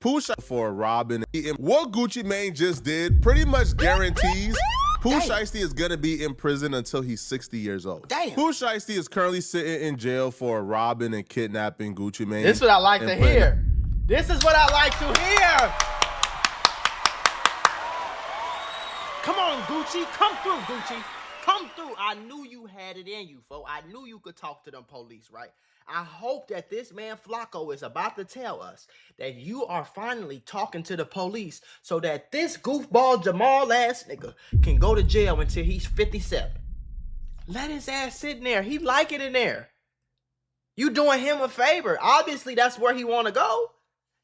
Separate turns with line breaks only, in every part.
Pooh Shiesty for robbing. What Gucci Mane just did pretty much guarantees Pooh Shiesty is gonna be in prison until he's 60 years old.
Damn.
Pooh Shiesty is currently sitting in jail for robbing and kidnapping Gucci Mane.
This is what I like to hear. This is what I like to hear. Come on, Gucci. Come through, Gucci. Come through. I knew you had it in you, folks. I knew you could talk to them police, right? I hope that this man Flacco is about to tell us that you are finally talking to the police so that this goofball Jamal ass nigga can go to jail until he's 57. Let his ass sit in there. He like it in there. You doing him a favor. Obviously, that's where he want to go.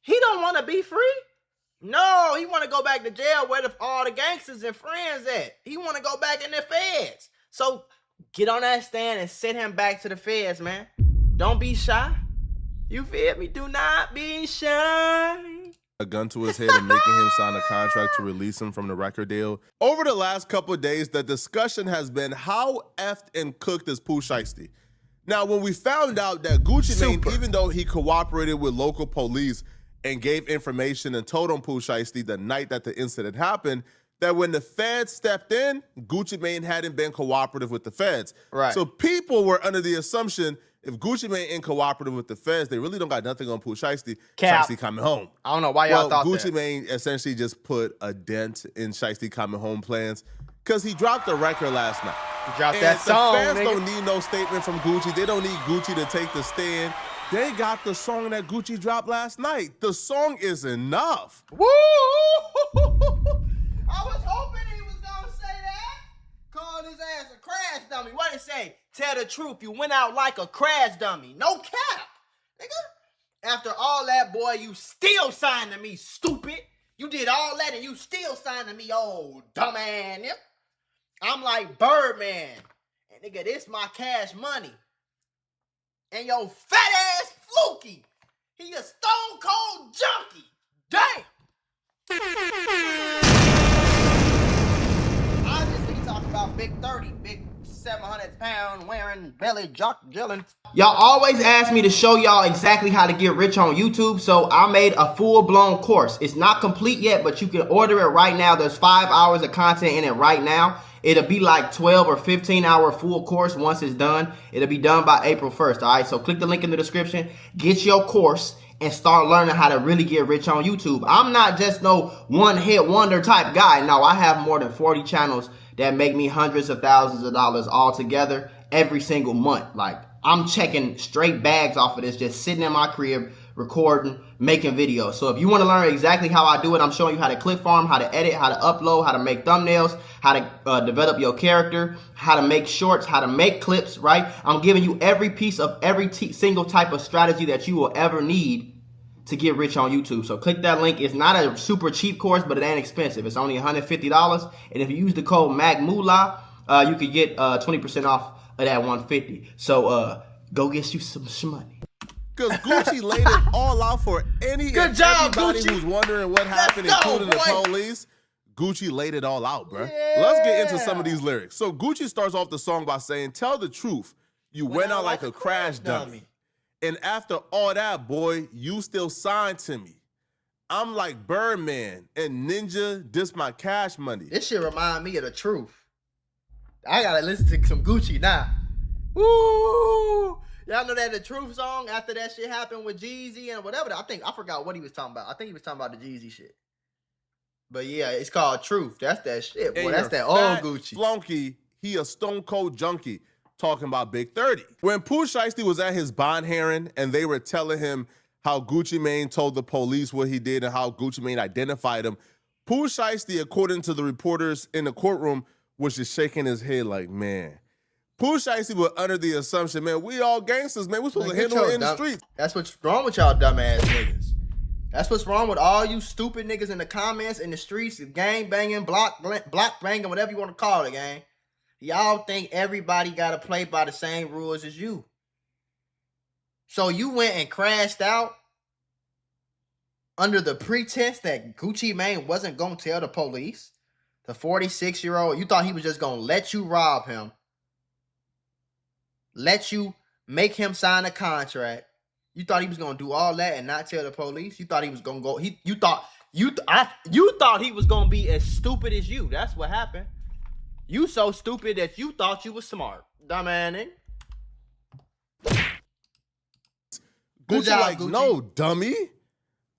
He don't want to be free. No, he want to go back to jail where all the gangsters and friends at. He want to go back in the feds. So get on that stand and send him back to the feds, man. Don't be shy. You feel me? Do not be shy.
A gun to his head and making him sign a contract to release him from the record deal. Over the last couple of days, the discussion has been how effed and cooked is Pooh Shiesty. Now, when we found out that Gucci Mane, even though he cooperated with local police and gave information and told on Pooh Shiesty the night that the incident happened, that when the feds stepped in, Gucci Mane hadn't been cooperative with the feds.
Right.
So people were under the assumption if Gucci Mane ain't cooperative with the feds, they really don't got nothing on Pooh Shiesty. Shiesty coming home.
I don't know why y'all thought
Gucci
that.
Mane essentially just put a dent in Shiesty coming home plans because he dropped the record last night.
He dropped that song,
the fans
nigga.
don't need no statement from Gucci. They don't need Gucci to take the stand. They got the song that Gucci dropped last night. The song is enough.
Woo! I was hoping he was gonna say that. Called his ass a crash dummy. What did it say? Tell the truth, you went out like a crash dummy. No cap, nigga. After all that, boy, you still signed to me, stupid. You did all that and you still signed to me, old dumbass. Yep. I'm like Birdman. And nigga, this my cash money. And your fat ass Fluky, he a stone cold junkie. Damn. Obviously, he talking about big 30, big 700-pound wearing belly jock jillin'. Y'all always ask me to show y'all exactly how to get rich on YouTube, so I made a full-blown course. It's not complete yet, but you can order it right now. There's 5 hours of content in it right now. It'll be like 12 or 15-hour full course once it's done. It'll be done by April 1st, all right? So click the link in the description, get your course, and start learning how to really get rich on YouTube. I'm not just no one-hit wonder type guy. No, I have more than 40 channels that make me hundreds of thousands of dollars all together every single month. Like, I'm checking straight bags off of this, just sitting in my crib, recording, making videos. So if you want to learn exactly how I do it, I'm showing you how to clip farm, how to edit, how to upload, how to make thumbnails, how to develop your character, how to make shorts, how to make clips, right? I'm giving you every piece of every single type of strategy that you will ever need to get rich on YouTube. So click that link. It's not a super cheap course, but it ain't expensive. It's only $150. And if you use the code MAGMULA, you could get 20% off of that $150. So go get you some money.
Because Gucci laid it all out for everybody
Gucci.
who's wondering what happened, including the police. Gucci laid it all out, bro.
Yeah.
Let's get into some of these lyrics. So Gucci starts off the song by saying, tell the truth, you went out like a crash dummy. And after all that, boy, you still signed to me. I'm like Birdman and Ninja, this my cash money.
This shit remind me of the truth. I gotta listen to some Gucci now. Woo! Y'all know that the Truth song after that shit happened with Jeezy and whatever. I forgot what he was talking about. I think he was talking about the Jeezy shit. But yeah, it's called Truth. That's that shit, boy.
And
that's that old Gucci.
Flunky, he a stone cold junkie talking about Big 30. When Pooh Shiesty was at his bond hearing and they were telling him how Gucci Mane told the police what he did and how Gucci Mane identified him, Pooh Shiesty, according to the reporters in the courtroom, was just shaking his head like, man. Pooh Shiesty was under the assumption, man, we all gangsters, man. We supposed to handle it in the streets.
That's what's wrong with y'all dumbass niggas. That's what's wrong with all you stupid niggas in the comments, in the streets, gang banging, block banging, whatever you want to call it, gang. Y'all think everybody got to play by the same rules as you. So you went and crashed out under the pretense that Gucci Mane wasn't going to tell the police. The 46-year-old, you thought he was just going to let you rob him. Let you make him sign a contract. You thought he was gonna do all that and not tell the police? You thought he was gonna go? You thought he was gonna be as stupid as you. That's what happened. You so stupid that you thought you was smart, dumbass.
Gucci like, Gucci. No, dummy.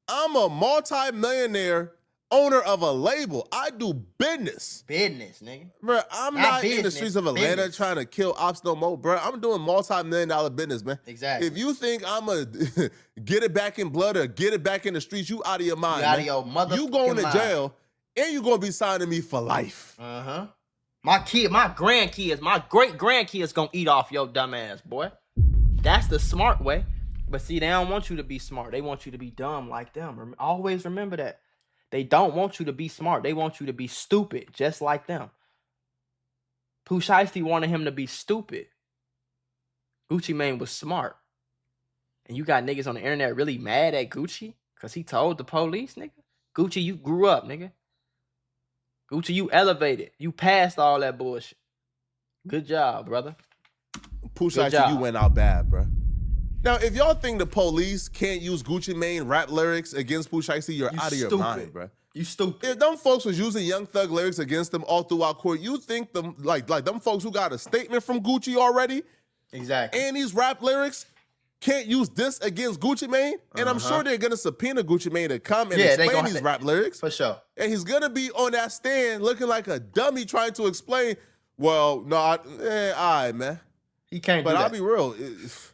I'm a multi-millionaire owner of a label. I do business.
Business, nigga.
Bro, I'm not in the streets of Atlanta trying to kill ops no more, bro. I'm doing multi-million-dollar business, man.
Exactly.
If you think I'm going to get it back in blood or get it back in the streets, you out of your mind,
you out of your motherfucking mind.
You going to jail, and you going to be signing me for life.
Uh-huh. My grandkids, my great-grandkids going to eat off your dumb ass, boy. That's the smart way. But see, they don't want you to be smart. They want you to be dumb like them. Always remember that. They don't want you to be smart. They want you to be stupid, just like them. Pooh Shiesty wanted him to be stupid. Gucci Mane was smart. And you got niggas on the internet really mad at Gucci because he told the police, nigga. Gucci, you grew up, nigga. Gucci, you elevated. You passed all that bullshit. Good job, brother.
Pooh Shiesty, you went out bad, bro. Now, if y'all think the police can't use Gucci Mane rap lyrics against Pooh Shiesty, you're out of your mind, bro.
You stupid.
If them folks was using Young Thug lyrics against them all throughout court, you think them like them folks who got a statement from Gucci already,
exactly,
and these rap lyrics can't use this against Gucci Mane? And I'm sure they're gonna subpoena Gucci Mane to come and explain these rap lyrics
for sure.
And he's gonna be on that stand looking like a dummy trying to explain. Well, no, all right, man.
He can't do that.
But I'll be real.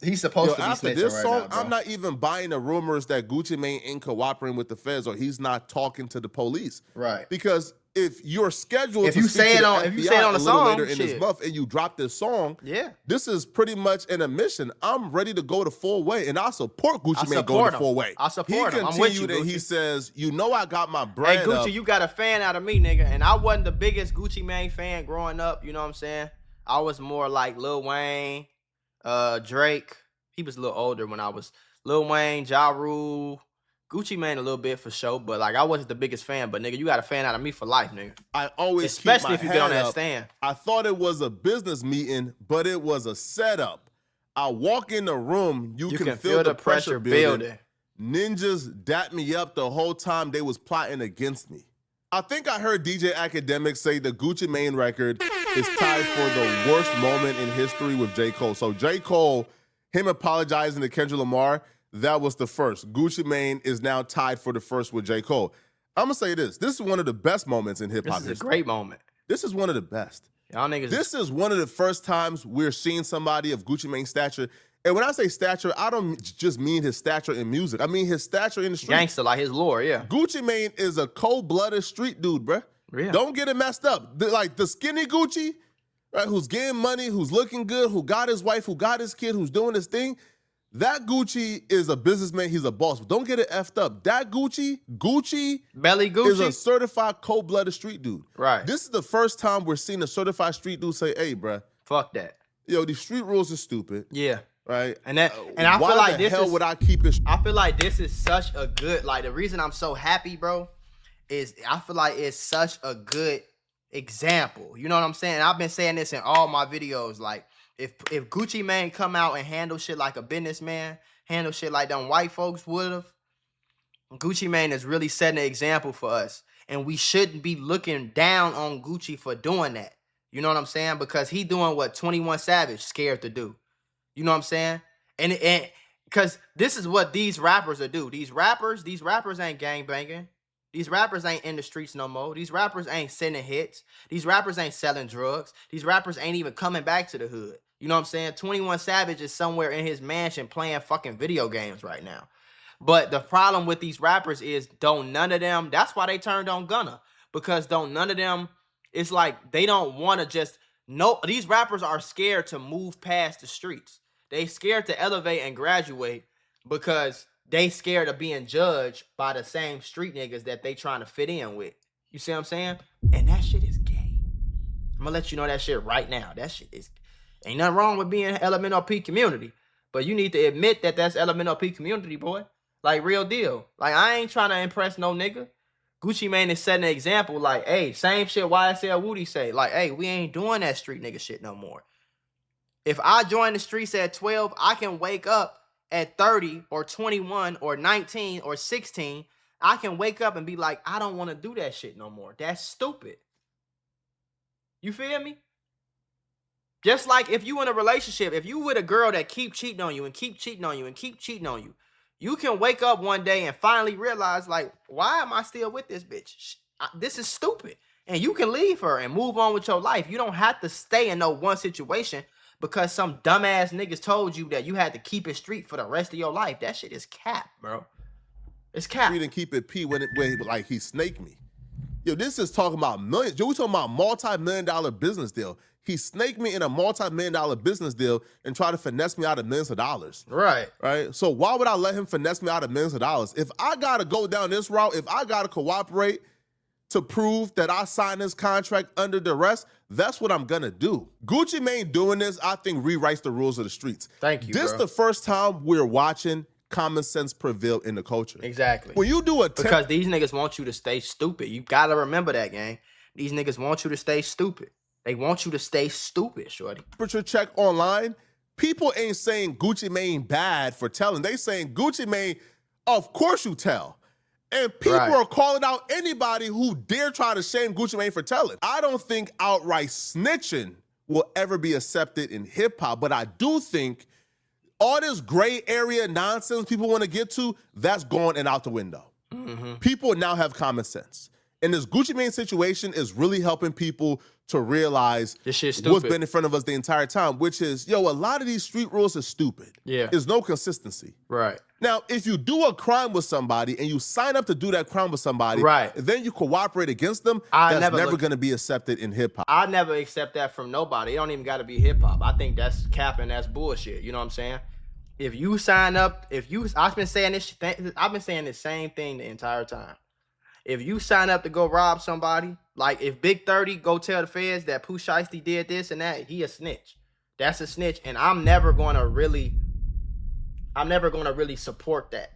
He's supposed to be
after
snitching
this song,
right now,
I'm not even buying the rumors that Gucci Mane ain't cooperating with the feds or he's not talking to the police.
Right.
Because if you're scheduled
if you say it on a song
later in this month and you drop this song, this is pretty much an admission. I'm ready to go the full way, and I support Gucci Mane going the full way.
I support him.
I'm with you, and he says, "You know, I got my bread."
Hey Gucci, you got a fan out of me, nigga, and I wasn't the biggest Gucci Mane fan growing up. You know what I'm saying? I was more like Lil Wayne. Drake, he was a little older when I was Lil Wayne, Ja Rule, Gucci Mane a little bit for sure, but like I wasn't the biggest fan. But nigga, you got a fan out of me for life, nigga.
I always,
especially if you get on that stand.
I thought it was a business meeting, but it was a setup. I walk in the room, you can feel the pressure building. Ninjas dapped me up the whole time they was plotting against me. I think I heard DJ Academic say the Gucci Mane record is tied for the worst moment in history with J. Cole. So J. Cole, him apologizing to Kendrick Lamar, that was the first. Gucci Mane is now tied for the first with J. Cole. I'm going to say this. This is one of the best moments in hip-hop history.
This is a great moment.
This is one of the best.
Y'all niggas.
This is one of the first times we're seeing somebody of Gucci Mane's stature. And when I say stature, I don't just mean his stature in music. I mean his stature in the street.
Gangster, like his lore, yeah.
Gucci Mane is a cold-blooded street dude, bruh.
Yeah.
Don't get it messed up. Like the skinny Gucci, right, who's getting money, who's looking good, who got his wife, who got his kid, who's doing his thing, that Gucci is a businessman. He's a boss. But don't get it effed up. That Gucci,
Belly Gucci,
is a certified cold-blooded street dude.
Right.
This is the first time we're seeing a certified street dude say, hey, bruh.
Fuck that.
Yo, these street rules are stupid.
Yeah.
Right.
And I feel like this
would I keep it?
I feel like this is such a good, like the reason I'm so happy, bro, is I feel like it's such a good example. You know what I'm saying? I've been saying this in all my videos. Like if Gucci Mane come out and handle shit like a businessman, handle shit like them white folks would have, Gucci Mane is really setting an example for us. And we shouldn't be looking down on Gucci for doing that. You know what I'm saying? Because he doing what 21 Savage scared to do. You know what I'm saying? And because this is what these rappers are do. These rappers ain't gangbanging. These rappers ain't in the streets no more. These rappers ain't sending hits. These rappers ain't selling drugs. These rappers ain't even coming back to the hood. You know what I'm saying? 21 Savage is somewhere in his mansion playing fucking video games right now. But the problem with these rappers is none of them, that's why they turned on Gunna. Because none of them, it's like they don't want to just, these rappers are scared to move past the streets. They scared to elevate and graduate because they scared of being judged by the same street niggas that they trying to fit in with. You see what I'm saying? And that shit is gay. I'm gonna let you know that shit right now. That shit is, ain't nothing wrong with being LMNOP community, but you need to admit that that's LMNOP community, boy. Like real deal. Like I ain't trying to impress no nigga. Gucci Mane is setting an example. Like, hey, same shit YSL Woody say. Like, hey, we ain't doing that street nigga shit no more. If I join the streets at 12, I can wake up at 30 or 21 or 19 or 16, I can wake up and be like, I don't want to do that shit no more. That's stupid. You feel me? Just like if you in a relationship, if you with a girl that keep cheating on you and keep cheating on you and keep cheating on you, you can wake up one day and finally realize, like, why am I still with this bitch? This is stupid. And you can leave her and move on with your life. You don't have to stay in no one situation because some dumbass niggas told you that you had to keep it street for the rest of your life. That shit is cap, bro. It's cap.
He didn't keep it P when he snaked me. Yo, this is talking about millions. Yo, we talking about multi-million-dollar business deal. He snaked me in a multi-million-dollar business deal and tried to finesse me out of millions of dollars.
Right.
Right? So why would I let him finesse me out of millions of dollars? If I got to go down this route, if I got to cooperate to prove that I signed this contract under duress, that's what I'm going to do. Gucci Mane doing this, I think, rewrites the rules of the streets.
Thank you,
This
bro.
the first time we're watching common sense prevail in the culture.
Exactly.
When you do a
because these niggas want you to stay stupid. You got to remember that, gang. These niggas want you to stay stupid. They want you to stay stupid, shorty.
Temperature check online, people ain't saying Gucci Mane bad for telling. They saying Gucci Mane, of course you tell. And people are calling out anybody who dare try to shame Gucci Mane for telling. I don't think outright snitching will ever be accepted in hip hop, but I do think all this gray area nonsense people want to get to, that's gone and out the window. Mm-hmm. People now have common sense. And this Gucci Mane situation is really helping people to realize
this shit's
what's been in front of us the entire time, which is, yo, a lot of these street rules are stupid.
Yeah.
There's no consistency.
Right.
Now, if you do a crime with somebody and you sign up to do that crime with somebody,
right,
then you cooperate against them, that's never going to be accepted in hip-hop.
I never accept that from nobody. It don't even got to be hip-hop. I think that's cap and that's bullshit. You know what I'm saying? If you sign up, I've been saying this I've been saying the same thing the entire time. If you sign up to go rob somebody, like if Big 30 go tell the feds that Pooh Shiesty did this and that, he a snitch. That's a snitch, and I'm never gonna really support that.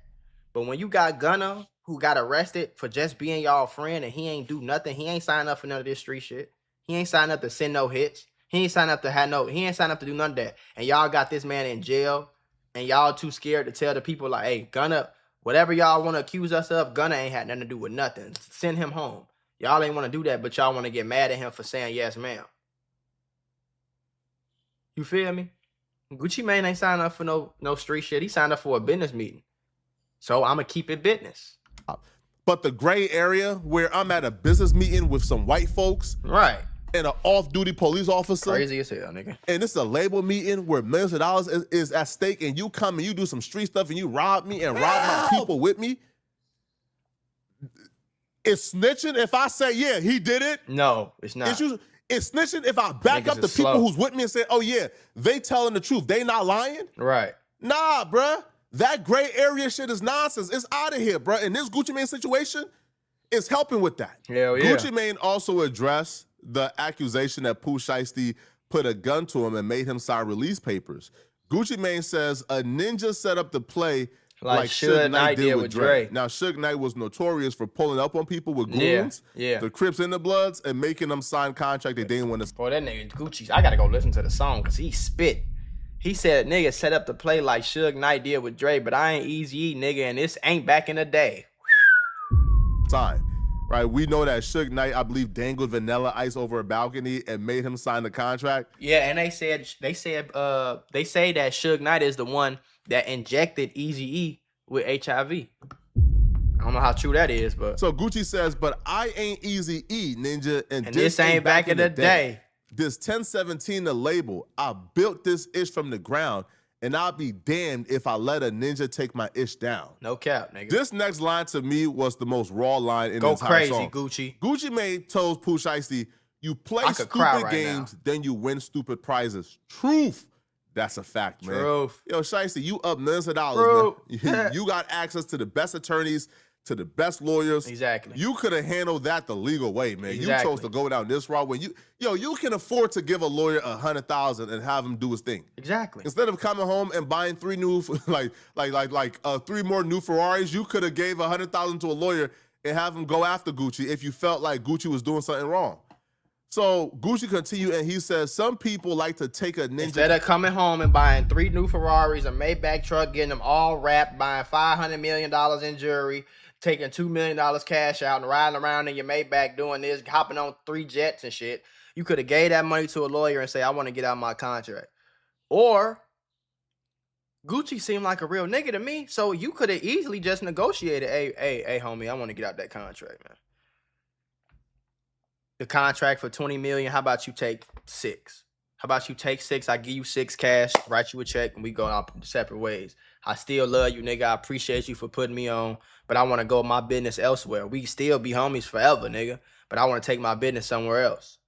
But when you got Gunna, who got arrested for just being y'all friend and he ain't do nothing, he ain't signed up for none of this street shit. He ain't signed up to send no hits. He ain't signed up to he ain't signed up to do none of that. And y'all got this man in jail, and y'all too scared to tell the people like, hey, Gunna, whatever y'all want to accuse us of, Gunna ain't had nothing to do with nothing. Send him home. Y'all ain't want to do that, but y'all want to get mad at him for saying yes, ma'am. You feel me? Gucci Mane ain't signed up for no street shit. He signed up for a business meeting. So I'm going to keep it business.
But the gray area where I'm at a business meeting with some white folks.
Right.
And an off-duty police officer.
Crazy as hell, nigga.
And this is a label meeting where millions of dollars is at stake, and you come and you do some street stuff and you rob me and rob my people with me. It's snitching if I say, yeah, he did it?
No, it's not.
It's snitching if I back
Niggas
up the people who's with me and say, oh, yeah, they telling the truth. They not lying?
Right.
Nah, bruh. That gray area shit is nonsense. It's out of here, bruh. And this Gucci Mane situation is helping with that.
Hell yeah.
Gucci Mane also addressed the accusation that Pooh Shiesty put a gun to him and made him sign release papers. Gucci Mane says a ninja set up the play like Suge Knight did with Dre. Now, Suge Knight was notorious for pulling up on people with goons, the Crips and the Bloods, and making them sign contract they didn't want to.
Boy, that nigga Gucci, I got to go listen to the song because he spit. He said, nigga set up the play like Suge Knight did with Dre, but I ain't Eazy-E, nigga, and this ain't back in the day.
Sign. Right, we know that Suge Knight, I believe, dangled Vanilla Ice over a balcony and made him sign the contract.
Yeah, and they say that Suge Knight is the one that injected Eazy-E with HIV. I don't know how true that is, but
so Gucci says, but I ain't Eazy-E, ninja, and
this ain't back in the day.
This 1017 the label. I built this ish from the ground. And I'll be damned if I let a ninja take my ish down.
No cap, nigga.
This next line to me was the most raw line in the entire song.
Go crazy, Gucci.
Gucci Mane told Pooh Shiesty, you play stupid games, then you win stupid prizes. Truth. That's a fact, man.
Truth.
Yo, Shiesty, you up millions of dollars, man. You got access to the best attorneys, to the best lawyers.
Exactly.
You could have handled that the legal way, man. Exactly. You chose to go down this route when you can afford to give a lawyer $100,000 and have him do his thing.
Exactly.
Instead of coming home and buying three more new Ferraris, you could have gave $100,000 to a lawyer and have him go after Gucci if you felt like Gucci was doing something wrong. So Gucci continued and he says, some people like to take a ninja.
Instead of coming home and buying 3 new Ferraris, a Maybach truck, getting them all wrapped, buying $500 million in jewelry, taking $2 million cash out and riding around in your Maybach doing this, hopping on 3 jets and shit, you could have gave that money to a lawyer and say, I want to get out of my contract. Or Gucci seemed like a real nigga to me, so you could have easily just negotiated, hey, homie, I want to get out that contract, man. The contract for $20 million, how about you take 6? How about you take 6? I give you 6 cash, write you a check, and we go out separate ways. I still love you, nigga. I appreciate you for putting me on, but I want to go my business elsewhere. We still be homies forever, nigga, but I want to take my business somewhere else.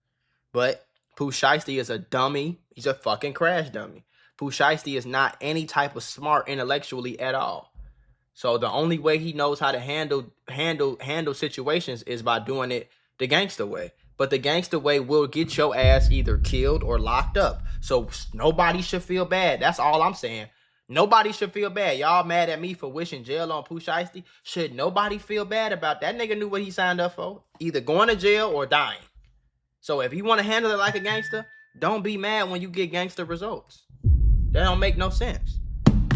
But Pooh Shiesty is a dummy. He's a fucking crash dummy. Pooh Shiesty is not any type of smart intellectually at all. So the only way he knows how to handle situations is by doing it the gangster way. But the gangster way will get your ass either killed or locked up. So nobody should feel bad. That's all I'm saying. Nobody should feel bad. Y'all mad at me for wishing jail on Pooh Shiesty? Should nobody feel bad about that? Nigga knew what he signed up for. Either going to jail or dying. So if you want to handle it like a gangster, don't be mad when you get gangster results. That don't make no sense.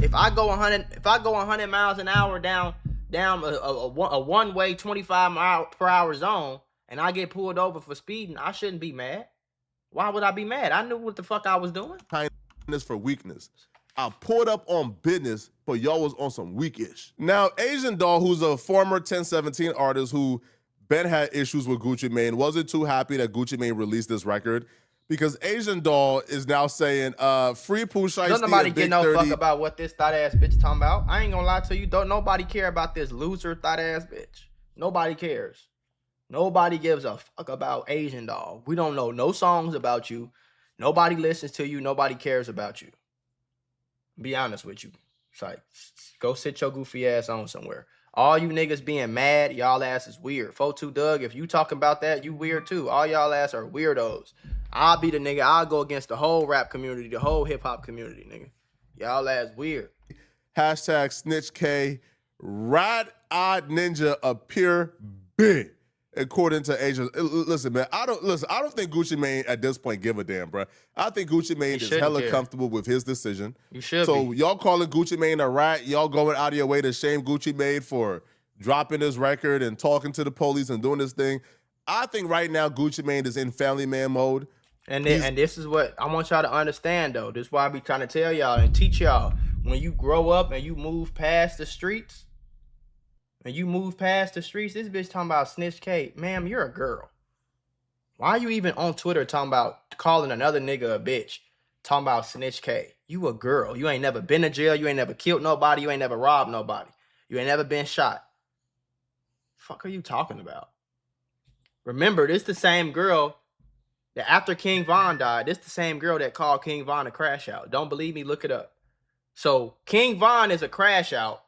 If I go 100 miles an hour down a one-way 25-mile-per-hour zone, and I get pulled over for speeding, I shouldn't be mad. Why would I be mad? I knew what the fuck I was doing.
Kindness for weakness. I pulled up on business, but y'all was on some weak-ish. Now, Asian Doll, who's a former 1017 artist who Ben had issues with Gucci Mane, wasn't too happy that Gucci Mane released this record because Asian Doll is now saying, free Pooh Shiesty.
Don't nobody get no fuck about what this thought-ass bitch talking about. I ain't gonna lie to you. Don't nobody care about this loser thought-ass bitch. Nobody cares. Nobody gives a fuck about Asian Doll. We don't know no songs about you. Nobody listens to you. Nobody cares about you. Be honest with you. It's like, go sit your goofy ass on somewhere. All you niggas being mad, y'all ass is weird. 42 Doug, if you talking about that, you weird too. All y'all ass are weirdos. I'll be the nigga. I'll go against the whole rap community, the whole hip-hop community, nigga. Y'all ass weird.
Hashtag Snitch K. Rat-eyed ninja appear big. According to Asia, listen, man. I don't think Gucci Mane at this point give a damn, bro. I think Gucci Mane is hella comfortable with his decision.
You should.
So y'all calling Gucci Mane a rat? Y'all going out of your way to shame Gucci Mane for dropping his record and talking to the police and doing this thing? I think right now Gucci Mane is in family man mode.
And this is what I want y'all to understand, though. This is why I be trying to tell y'all and teach y'all. When you grow up and you move past the streets. And you move past the streets, this bitch talking about Snitch K. Ma'am, you're a girl. Why are you even on Twitter talking about calling another nigga a bitch? Talking about Snitch K. You a girl. You ain't never been to jail. You ain't never killed nobody. You ain't never robbed nobody. You ain't never been shot. Fuck are you talking about? Remember, this the same girl that after King Von died, this the same girl that called King Von a crash out. Don't believe me? Look it up. So King Von is a crash out.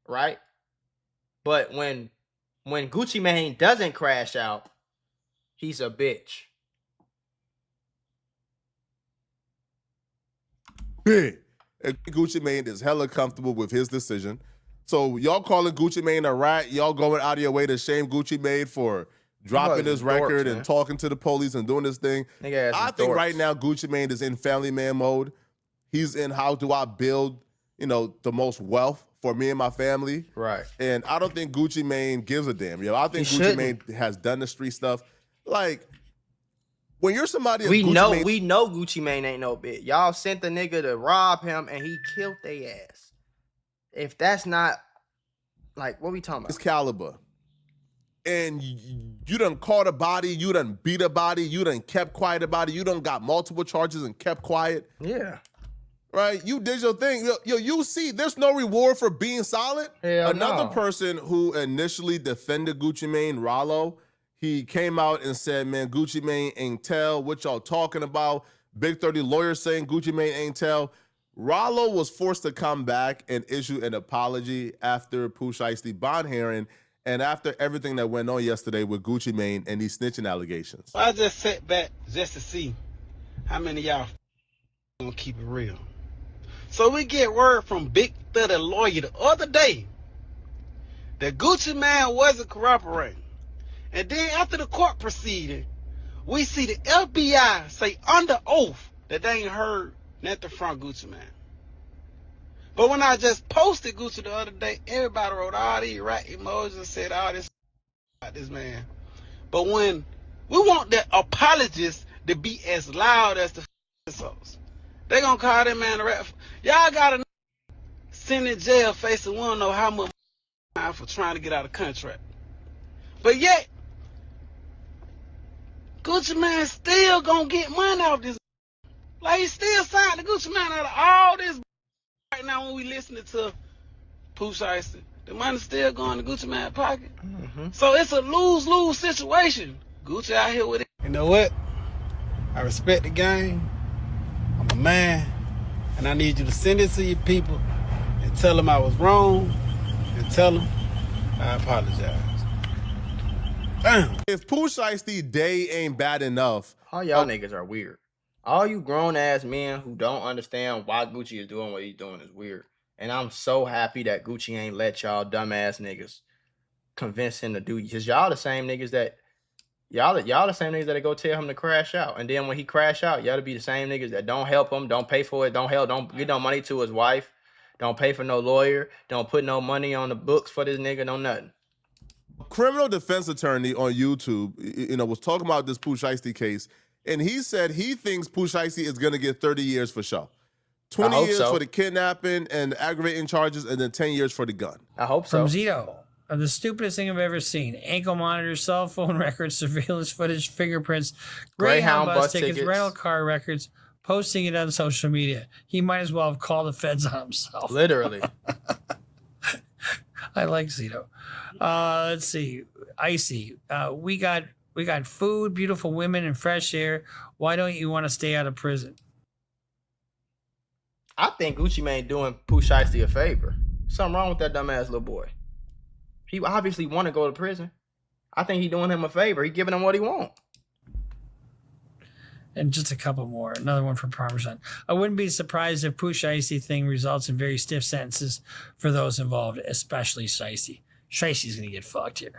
Right? But when Gucci Mane doesn't crash out, he's a bitch.
Big. And Gucci Mane is hella comfortable with his decision. So y'all calling Gucci Mane a rat, y'all going out of your way to shame Gucci Mane for dropping his record and talking to the police and doing this thing. I think right now Gucci Mane is in family man mode. He's in how do I build, the most wealth for me and my family.
Right.
And I don't think Gucci Mane gives a damn. I think Gucci Mane has done the street stuff. Like, when you're somebody...
We know Gucci Mane ain't no bitch. Y'all sent the nigga to rob him and he killed they ass. If that's not... Like, what we talking about?
It's caliber. And you done caught a body, you done beat a body, you done kept quiet about it, you done got multiple charges and kept quiet.
Yeah.
Right? You did your thing. You see, there's no reward for being solid. Another person who initially defended Gucci Mane, Rollo, he came out and said, man, Gucci Mane ain't tell what y'all talking about. Big 30 lawyers saying Gucci Mane ain't tell. Rollo was forced to come back and issue an apology after Pooh Shiesty bond hearing and after everything that went on yesterday with Gucci Mane and these snitching allegations.
I just sat back just to see how many of y'all gonna keep it real. So we get word from Big 30 lawyer the other day that Gucci Mane wasn't cooperating. And then after the court proceeding, we see the FBI say under oath that they ain't heard nothing from Gucci Mane. But when I just posted Gucci the other day, everybody wrote all these rat emojis and said all this about this man. But when we want the apologists to be as loud as the insults, they gonna call that man a rat. Y'all got a sitting in jail facing we don't know how much for trying to get out of contract. But yet, Gucci Mane still gonna get money off this. Like, he still signed the Gucci Mane out of all this right now when we listening to Pooh Shiesty. The money still going to Gucci Mane's pocket. So it's a lose-lose situation. Gucci out here with it. You know what? I respect the game. I'm a man. And I need you to send it to your people and tell them I was wrong and tell them I apologize. Damn.
If Pooh Shiesty day ain't bad enough,
all y'all niggas are weird. All you grown ass men who don't understand why Gucci is doing what he's doing is weird. And I'm so happy that Gucci ain't let y'all dumbass niggas convince him to do, because y'all the same niggas that y'all the same niggas that go tell him to crash out. And then when he crash out, y'all to be the same niggas that don't help him, don't pay for it, don't get no money to his wife, don't pay for no lawyer, don't put no money on the books for this nigga, no nothing.
Criminal defense attorney on YouTube, was talking about this Pooh Shiesty case, and he said he thinks Pooh Shiesty is going to get 30 years for sure. 20 years for the kidnapping and aggravating charges, and then 10 years for the gun.
I hope so.
From Zito, the stupidest thing I've ever seen. Ankle monitors, cell phone records, surveillance footage, fingerprints, Greyhound bus tickets, rental car records, posting it on social media. He might as well have called the feds on himself.
Literally.
I like Zito. Let's see. Icy. We got food, beautiful women, and fresh air. Why don't you want to stay out of prison?
I think Gucci Mane doing Pooh Shiesty a favor. Something wrong with that dumbass little boy. He obviously want to go to prison. I think he doing him a favor. He giving him what he want.
And just a couple more. Another one from Parmesan. I wouldn't be surprised if Pooh Shiesty thing results in very stiff sentences for those involved, especially Shiesty. Shiesty's going to get fucked here.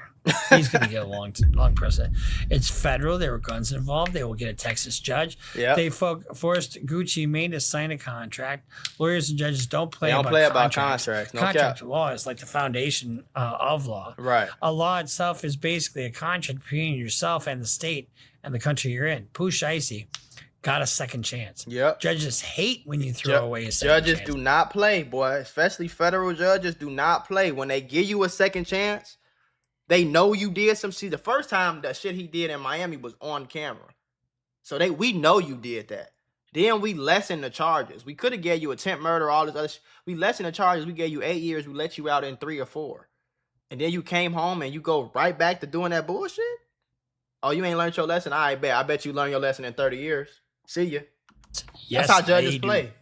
He's going to get a long process. It's federal. There were guns involved. They will get a Texas judge. Yep. They forced Gucci Mane to sign a contract. Lawyers and judges don't play about contracts. No contract law is like the foundation of law.
Right.
A law itself is basically a contract between yourself and the state and the country you're in. Pooh Shiesty got a second chance.
Yep.
Judges hate when you throw away a second chance.
Judges do not play, boy. Especially federal judges do not play. When they give you a second chance, they know you did some shit. The first time that shit he did in Miami was on camera. So we know you did that. Then we lessen the charges. We could have gave you attempt murder, all this other shit. We lessen the charges. We gave you 8 years. We let you out in 3 or 4. And then you came home and you go right back to doing that bullshit? Oh, you ain't learned your lesson? I bet you learn your lesson in 30 years. See ya.
Yes,
that's how judges play.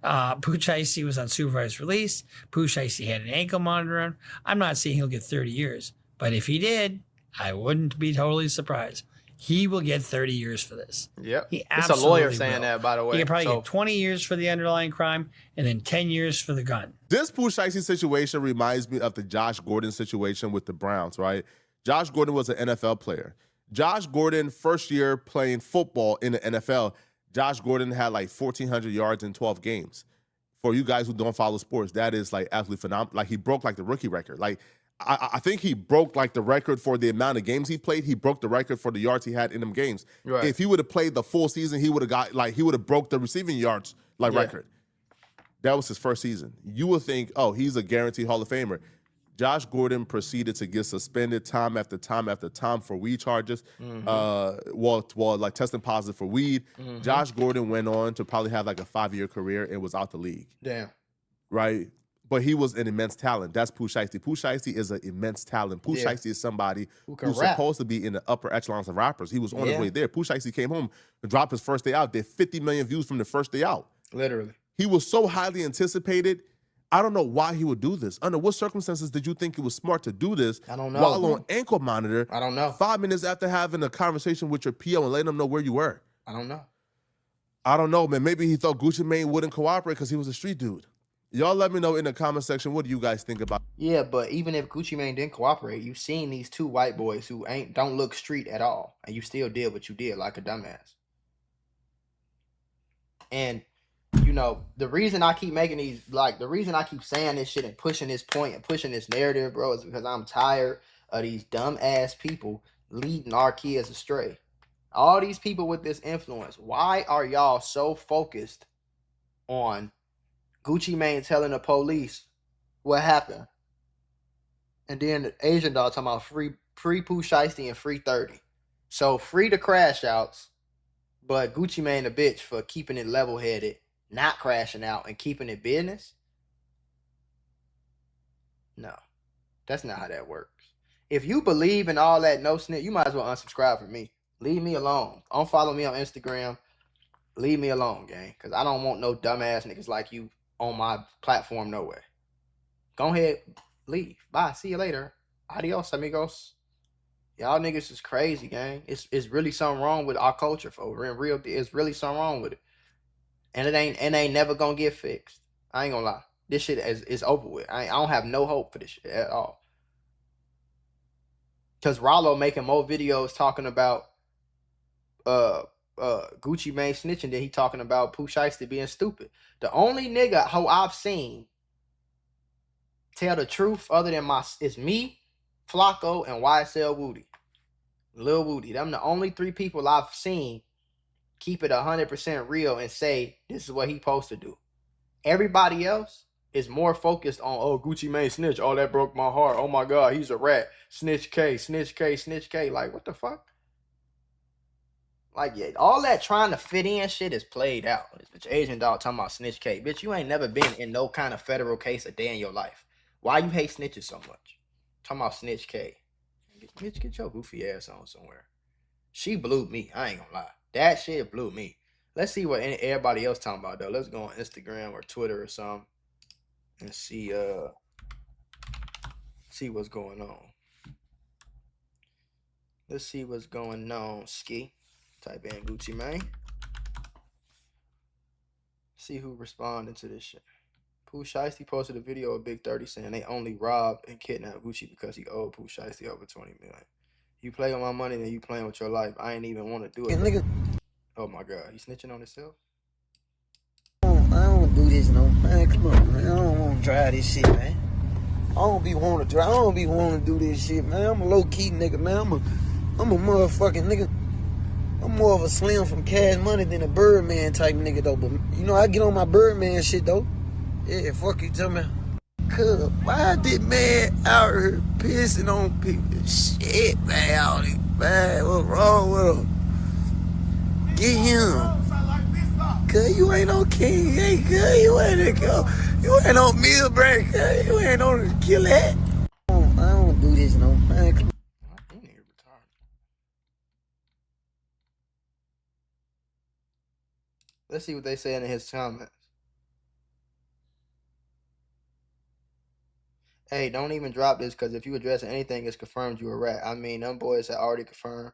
Pooh Shiesty was on supervised release. Pooh Shiesty had an ankle monitor on. I'm not saying he'll get 30 years, but if he did, I wouldn't be totally surprised. He will get 30 years for this.
Yep.
It's
a lawyer saying that, by the way.
He can probably get 20 years for the underlying crime and then 10 years for the gun.
This Pooh Shiesty situation reminds me of the Josh Gordon situation with the Browns, right? Josh Gordon was an NFL player. Josh Gordon, first year playing football in the NFL, Josh Gordon had like 1,400 yards in 12 games. For you guys who don't follow sports, that is like absolutely phenomenal. Like, he broke like the rookie record. Like, I think he broke like the record for the amount of games he played. He broke the record for the yards he had in them games. Right. If he would have played the full season, he would have broke the receiving yards record. That was his first season. You would think, oh, he's a guaranteed Hall of Famer. Josh Gordon proceeded to get suspended time after time after time for weed charges, while like testing positive for weed. Josh Gordon went on to probably have like a 5-year career and was out the league.
Damn.
Right? But he was an immense talent. That's Pooh Shiesty. Pooh Shiesty is an immense talent. Pooh Shiesty is somebody who's supposed to be in the upper echelons of rappers. He was on his way there. Pooh Shiesty came home and dropped his first day out. Did 50 million views from the first day out.
Literally.
He was so highly anticipated. I don't know why he would do this. Under what circumstances did you think it was smart to do this?
I don't know.
While on ankle monitor.
I don't know.
5 minutes after having a conversation with your PO and letting them know where you were.
I don't know.
I don't know, man. Maybe he thought Gucci Mane wouldn't cooperate because he was a street dude. Y'all let me know in the comment section, what do you guys think about?
Yeah, but even if Gucci Mane didn't cooperate, you've seen these two white boys who don't look street at all, and you still did what you did like a dumbass. And you know, the reason I keep making these, like, the reason I keep saying this shit and pushing this point and pushing this narrative, bro, is because I'm tired of these dumb ass people leading our kids astray. All these people with this influence, why are y'all so focused on Gucci Mane telling the police what happened? And then the Asian dog talking about free Pooh Shiesty and free 30. So free the crash outs, but Gucci Mane a bitch for keeping it level headed, not crashing out, and keeping it business? No, that's not how that works. If you believe in all that no snitch, you might as well unsubscribe from me. Leave me alone. Unfollow me on Instagram. Leave me alone, gang. Because I don't want no dumbass niggas like you on my platform, no way. Go ahead, leave. Bye. See you later. Adios, amigos. Y'all niggas is crazy, gang. It's really something wrong with our culture, for real. It's really something wrong with it. And it ain't never gonna get fixed. I ain't gonna lie. This shit is over with. I don't have no hope for this shit at all. Cause Rollo making more videos talking about Gucci Mane snitching than he talking about Pooh Shiesty being stupid. The only nigga who I've seen tell the truth other than is me, Flocko, and YSL Woody. Lil Woody. Them the only three people I've seen keep it 100% real and say this is what he supposed to do. Everybody else is more focused on, oh, Gucci Mane snitch. Oh, that broke my heart. Oh my God, he's a rat. Snitch K, snitch K, snitch K. Like, what the fuck? Like, yeah, all that trying to fit in shit is played out. This bitch Asian dog talking about snitch K. Bitch, you ain't never been in no kind of federal case a day in your life. Why you hate snitches so much? Talking about snitch K. Bitch, get your goofy ass on somewhere. She blew me. I ain't gonna lie. That shit blew me. Let's see what everybody else talking about, though. Let's go on Instagram or Twitter or something and see what's going on. Let's see what's going on, Ski. Type in Gucci Mane. See who responded to this shit. Pooh Shiesty posted a video of Big 30 saying they only robbed and kidnapped Gucci because he owed Pooh Shiesty over 20 million. You play with my money, then you playing with your life. I ain't even want to do it. Nigga. Oh my God, he snitching on himself?
I don't do this, no. Man, come on, man. I don't want to drive this shit, man. I don't be wanting to drive. I don't be wanting to do this shit, man. I'm a low-key nigga, man. I'm a motherfucking nigga. I'm more of a Slim from Cash Money than a Birdman type nigga, though. But, you know, I get on my Birdman shit, though. Yeah, fuck you, tell me. Cuz, why this man out here pissing on people? Shit, man, all this, man. What's wrong with him? Get him. Cuz, you ain't on King. Hey, cuz, you ain't on Meal Break. Cuz, you ain't on Kill That. I don't do this, no. Man, come on.
Let's see what they say in his comments. Hey, don't even drop this, because if you address anything, it's confirmed you a rat. I mean, them boys had already confirmed.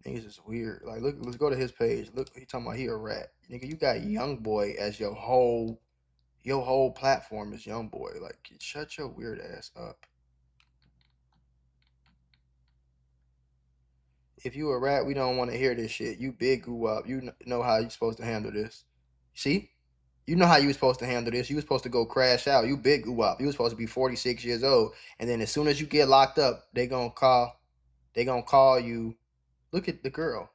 Niggas is weird. Like, look, let's go to his page. Look, he talking about he a rat. Nigga, you got Young Boy as your whole platform is Young Boy. Like, shut your weird ass up. If you a rat, we don't want to hear this shit. You big goo up. You know how you supposed to handle this. See? You know how you was supposed to handle this. You was supposed to go crash out. You big goo up. You was supposed to be 46 years old. And then as soon as you get locked up, they gonna call you. Look at the girl.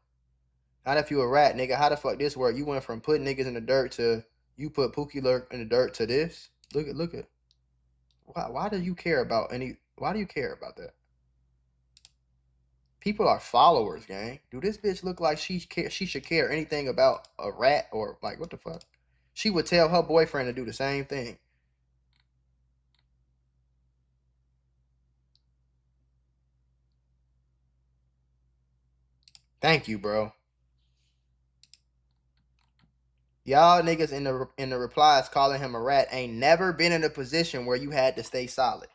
Not if you a rat, nigga. How the fuck this work? You went from putting niggas in the dirt to you put Pookie Lurk in the dirt to this. Look at. Why do you care about that? People are followers, gang. Do this bitch look like she should care anything about a rat, or like, what the fuck? She would tell her boyfriend to do the same thing. Thank you, bro. Y'all niggas in the replies calling him a rat ain't never been in a position where you had to stay solid.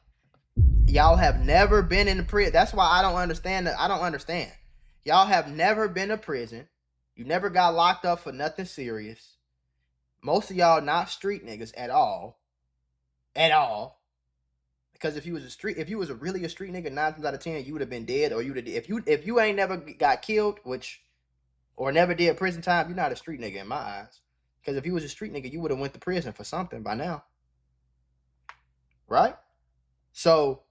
Y'all have never been in the prison. That's why I don't understand. I don't understand. Y'all have never been to prison. You never got locked up for nothing serious. Most of y'all not street niggas at all. at all. Because if you was really a street nigga, 9 times out of 10, you would have been dead, or if you ain't never got killed, or never did prison time, you're not a street nigga in my eyes. Because if you was a street nigga, you would have went to prison for something by now. Right? So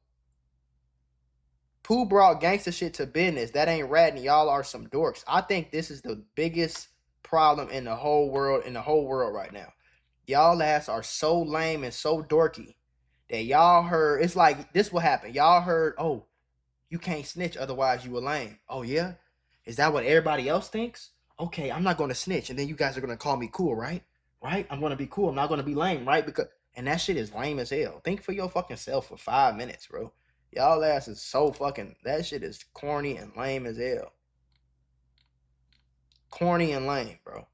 Pooh brought gangster shit to business. That ain't ratting. Y'all are some dorks. I think this is the biggest problem in the whole world right now. Y'all ass are so lame and so dorky that y'all heard. It's like this will happen. Y'all heard, oh, you can't snitch, otherwise you a lame. Oh yeah? Is that what everybody else thinks? Okay, I'm not gonna snitch, and then you guys are gonna call me cool, right? Right? I'm gonna be cool. I'm not gonna be lame, right? And that shit is lame as hell. Think for your fucking self for 5 minutes, bro. Y'all ass is so fucking, that shit is corny and lame as hell. Corny and lame, bro.